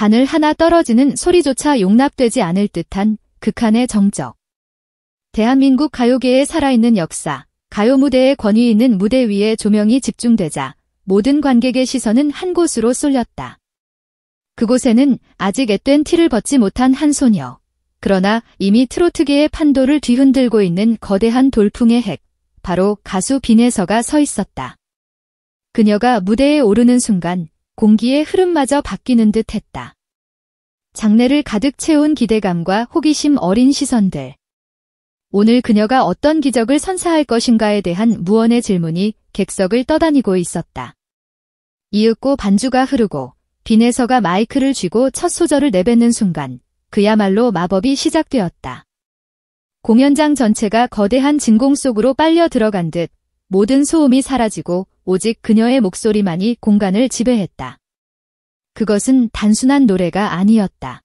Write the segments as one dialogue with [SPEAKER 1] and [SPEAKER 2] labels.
[SPEAKER 1] 바늘 하나 떨어지는 소리조차 용납되지 않을 듯한 극한의 정적. 대한민국 가요계의 살아있는 역사, 가요 무대의 권위 있는 무대 위에 조명이 집중되자 모든 관객의 시선은 한 곳으로 쏠렸다. 그곳에는 아직 앳된 티를 벗지 못한 한 소녀. 그러나 이미 트로트계의 판도를 뒤흔들고 있는 거대한 돌풍의 핵, 바로 가수 빈에서가 서 있었다. 그녀가 무대에 오르는 순간 공기의 흐름마저 바뀌는 듯 했다. 장내를 가득 채운 기대감과 호기심 어린 시선들. 오늘 그녀가 어떤 기적을 선사할 것인가에 대한 무언의 질문이 객석을 떠다니고 있었다. 이윽고 반주가 흐르고 빈에서가 마이크를 쥐고 첫 소절을 내뱉는 순간 그야말로 마법이 시작되었다. 공연장 전체가 거대한 진공 속으로 빨려 들어간 듯 모든 소음이 사라지고 오직 그녀의 목소리만이 공간을 지배했다. 그것은 단순한 노래가 아니었다.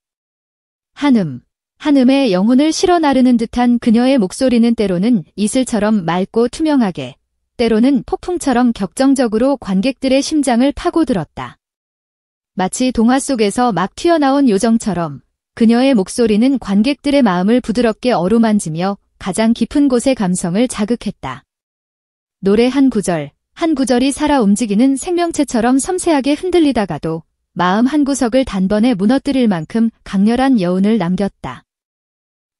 [SPEAKER 1] 한음의 영혼을 실어 나르는 듯한 그녀의 목소리는 때로는 이슬처럼 맑고 투명하게, 때로는 폭풍처럼 격정적으로 관객들의 심장을 파고들었다. 마치 동화 속에서 막 튀어나온 요정처럼 그녀의 목소리는 관객들의 마음을 부드럽게 어루만지며 가장 깊은 곳의 감성을 자극했다. 노래 한 구절, 한 구절이 살아 움직이는 생명체처럼 섬세하게 흔들리다가도 마음 한구석을 단번에 무너뜨릴 만큼 강렬한 여운을 남겼다.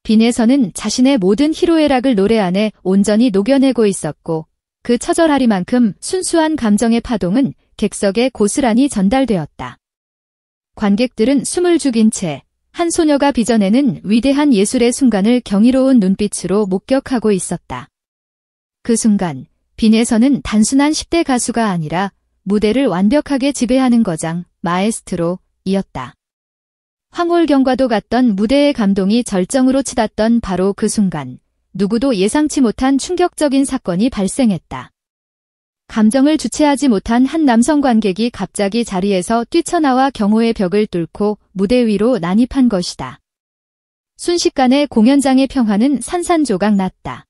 [SPEAKER 1] 빈에서는 자신의 모든 희로애락을 노래 안에 온전히 녹여내고 있었고 그 처절하리만큼 순수한 감정의 파동은 객석에 고스란히 전달되었다. 관객들은 숨을 죽인 채 한 소녀가 빚어내는 위대한 예술의 순간을 경이로운 눈빛으로 목격하고 있었다. 그 순간 빈에서는 단순한 10대 가수가 아니라 무대를 완벽하게 지배하는 거장, 마에스트로이었다. 황홀경과도 같던 무대의 감동이 절정으로 치닫던 바로 그 순간 누구도 예상치 못한 충격적인 사건이 발생했다. 감정을 주체하지 못한 한 남성 관객이 갑자기 자리에서 뛰쳐나와 경호의 벽을 뚫고 무대 위로 난입한 것이다. 순식간에 공연장의 평화는 산산조각 났다.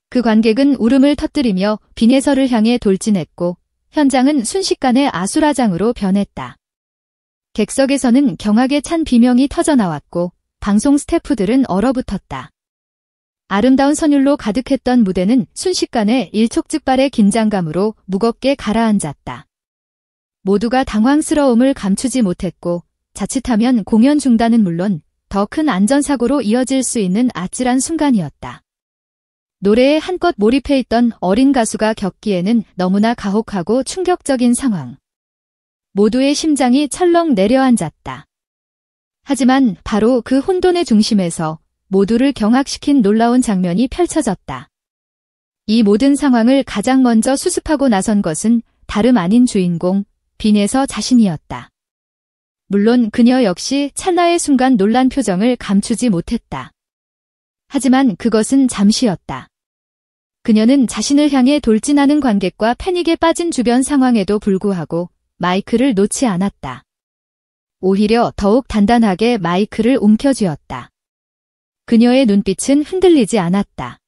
[SPEAKER 1] 그 관객은 울음을 터뜨리며 빈에서를 향해 돌진했고 현장은 순식간에 아수라장으로 변했다. 객석에서는 경악에 찬 비명이 터져나왔고 방송 스태프들은 얼어붙었다. 아름다운 선율로 가득했던 무대는 순식간에 일촉즉발의 긴장감으로 무겁게 가라앉았다. 모두가 당황스러움을 감추지 못했고 자칫하면 공연 중단은 물론 더 큰 안전사고로 이어질 수 있는 아찔한 순간이었다. 노래에 한껏 몰입해 있던 어린 가수가 겪기에는 너무나 가혹하고 충격적인 상황. 모두의 심장이 철렁 내려앉았다. 하지만 바로 그 혼돈의 중심에서 모두를 경악시킨 놀라운 장면이 펼쳐졌다. 이 모든 상황을 가장 먼저 수습하고 나선 것은 다름 아닌 주인공, 빈에서 자신이었다. 물론 그녀 역시 찰나의 순간 놀란 표정을 감추지 못했다. 하지만 그것은 잠시였다. 그녀는 자신을 향해 돌진하는 관객과 패닉에 빠진 주변 상황에도 불구하고 마이크를 놓지 않았다. 오히려 더욱 단단하게 마이크를 움켜쥐었다. 그녀의 눈빛은 흔들리지 않았다.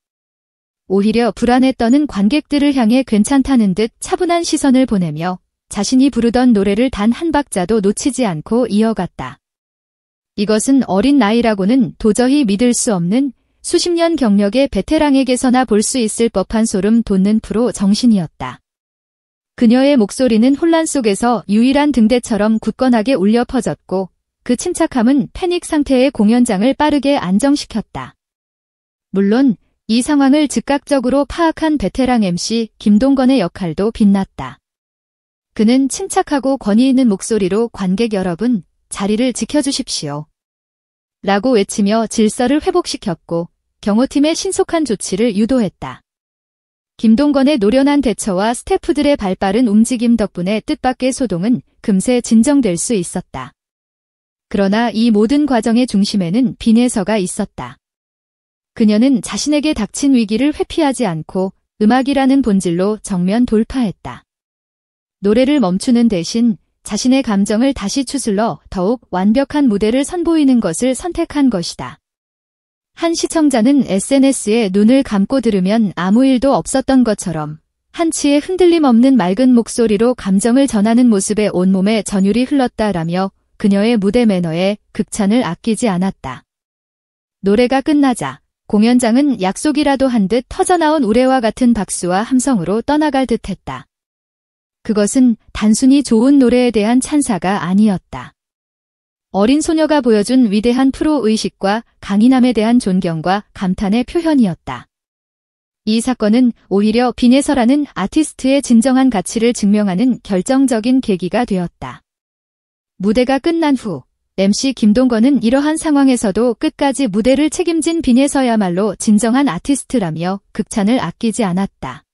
[SPEAKER 1] 오히려 불안에 떠는 관객들을 향해 괜찮다는 듯 차분한 시선을 보내며 자신이 부르던 노래를 단 한 박자도 놓치지 않고 이어갔다. 이것은 어린 나이라고는 도저히 믿을 수 없는 수십 년 경력의 베테랑에게서나 볼 수 있을 법한 소름 돋는 프로 정신이었다. 그녀의 목소리는 혼란 속에서 유일한 등대처럼 굳건하게 울려 퍼졌고 그 침착함은 패닉 상태의 공연장을 빠르게 안정시켰다. 물론 이 상황을 즉각적으로 파악한 베테랑 MC 김동건의 역할도 빛났다. 그는 침착하고 권위 있는 목소리로 관객 여러분, 자리를 지켜주십시오. 라고 외치며 질서를 회복시켰고 경호팀의 신속한 조치를 유도했다. 김동건의 노련한 대처와 스태프들의 발빠른 움직임 덕분에 뜻밖의 소동은 금세 진정될 수 있었다. 그러나 이 모든 과정의 중심에는 빈에서가 있었다. 그녀는 자신에게 닥친 위기를 회피하지 않고 음악이라는 본질로 정면 돌파했다. 노래를 멈추는 대신 자신의 감정을 다시 추슬러 더욱 완벽한 무대를 선보이는 것을 선택한 것이다. 한 시청자는 SNS에 눈을 감고 들으면 아무 일도 없었던 것처럼 한치의 흔들림 없는 맑은 목소리로 감정을 전하는 모습에 온몸에 전율이 흘렀다라며 그녀의 무대 매너에 극찬을 아끼지 않았다. 노래가 끝나자 공연장은 약속이라도 한 듯 터져나온 우레와 같은 박수와 함성으로 떠나갈 듯했다. 그것은 단순히 좋은 노래에 대한 찬사가 아니었다. 어린 소녀가 보여준 위대한 프로의식과 강인함에 대한 존경과 감탄의 표현이었다. 이 사건은 오히려 빈예서라는 아티스트의 진정한 가치를 증명하는 결정적인 계기가 되었다. 무대가 끝난 후 MC 김동건은 이러한 상황에서도 끝까지 무대를 책임진 빈예서야말로 진정한 아티스트라며 극찬을 아끼지 않았다.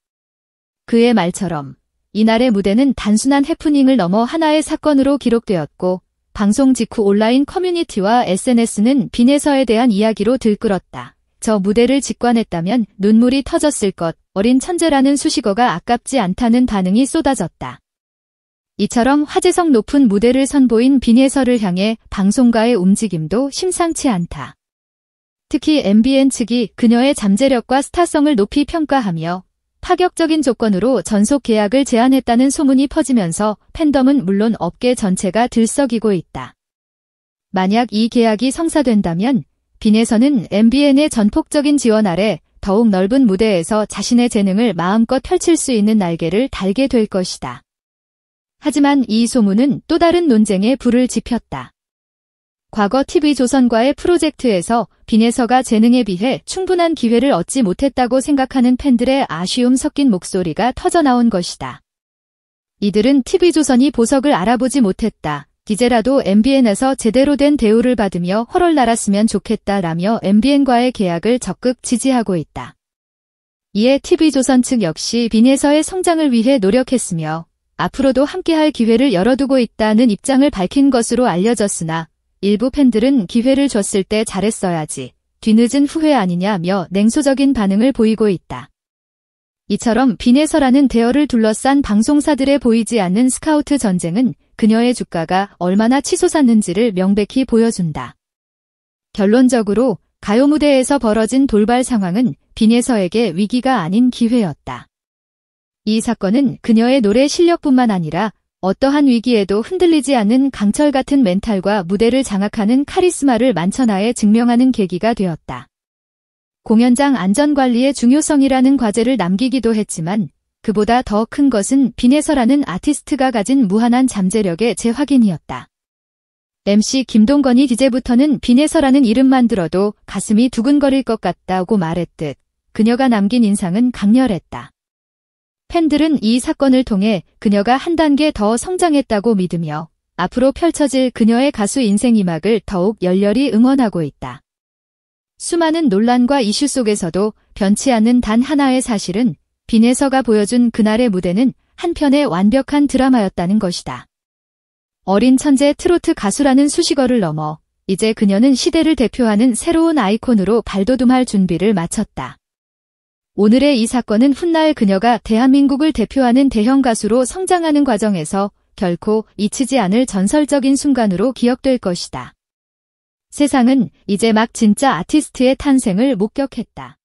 [SPEAKER 1] 그의 말처럼 이날의 무대는 단순한 해프닝을 넘어 하나의 사건으로 기록되었고 방송 직후 온라인 커뮤니티와 SNS는 빈예서에 대한 이야기로 들끓었다. 저 무대를 직관했다면 눈물이 터졌을 것, 어린 천재라는 수식어가 아깝지 않다는 반응이 쏟아졌다. 이처럼 화제성 높은 무대를 선보인 빈예서를 향해 방송가의 움직임도 심상치 않다. 특히 MBN 측이 그녀의 잠재력과 스타성을 높이 평가하며 파격적인 조건으로 전속 계약을 제안했다는 소문이 퍼지면서 팬덤은 물론 업계 전체가 들썩이고 있다. 만약 이 계약이 성사된다면 빈예서는 MBN의 전폭적인 지원 아래 더욱 넓은 무대에서 자신의 재능을 마음껏 펼칠 수 있는 날개를 달게 될 것이다. 하지만 이 소문은 또 다른 논쟁에 불을 지폈다. 과거 TV조선과의 프로젝트에서 빈예서가 재능에 비해 충분한 기회를 얻지 못했다고 생각하는 팬들의 아쉬움 섞인 목소리가 터져나온 것이다. 이들은 TV조선이 보석을 알아보지 못했다. 이제라도 MBN에서 제대로 된 대우를 받으며 훨훨 날았으면 좋겠다라며 MBN과의 계약을 적극 지지하고 있다. 이에 TV조선 측 역시 빈예서의 성장을 위해 노력했으며 앞으로도 함께할 기회를 열어두고 있다는 입장을 밝힌 것으로 알려졌으나 일부 팬들은 기회를 줬을 때 잘했어야지, 뒤늦은 후회 아니냐며 냉소적인 반응을 보이고 있다. 이처럼 빈예서라는 대열을 둘러싼 방송사들의 보이지 않는 스카우트 전쟁은 그녀의 주가가 얼마나 치솟았는지를 명백히 보여준다. 결론적으로 가요 무대에서 벌어진 돌발 상황은 빈예서에게 위기가 아닌 기회였다. 이 사건은 그녀의 노래 실력뿐만 아니라 어떠한 위기에도 흔들리지 않는 강철 같은 멘탈과 무대를 장악하는 카리스마를 만천하에 증명하는 계기가 되었다. 공연장 안전관리의 중요성이라는 과제를 남기기도 했지만 그보다 더 큰 것은 빈예서라는 아티스트가 가진 무한한 잠재력의 재확인이었다. MC 김동건이 이제부터는 빈예서라는 이름만 들어도 가슴이 두근거릴 것 같다고 말했듯 그녀가 남긴 인상은 강렬했다. 팬들은 이 사건을 통해 그녀가 한 단계 더 성장했다고 믿으며 앞으로 펼쳐질 그녀의 가수 인생 2막을 더욱 열렬히 응원하고 있다. 수많은 논란과 이슈 속에서도 변치 않는 단 하나의 사실은 빈예서가 보여준 그날의 무대는 한편의 완벽한 드라마였다는 것이다. 어린 천재 트로트 가수라는 수식어를 넘어 이제 그녀는 시대를 대표하는 새로운 아이콘으로 발돋움할 준비를 마쳤다. 오늘의 이 사건은 훗날 그녀가 대한민국을 대표하는 대형 가수로 성장하는 과정에서 결코 잊히지 않을 전설적인 순간으로 기억될 것이다. 세상은 이제 막 진짜 아티스트의 탄생을 목격했다.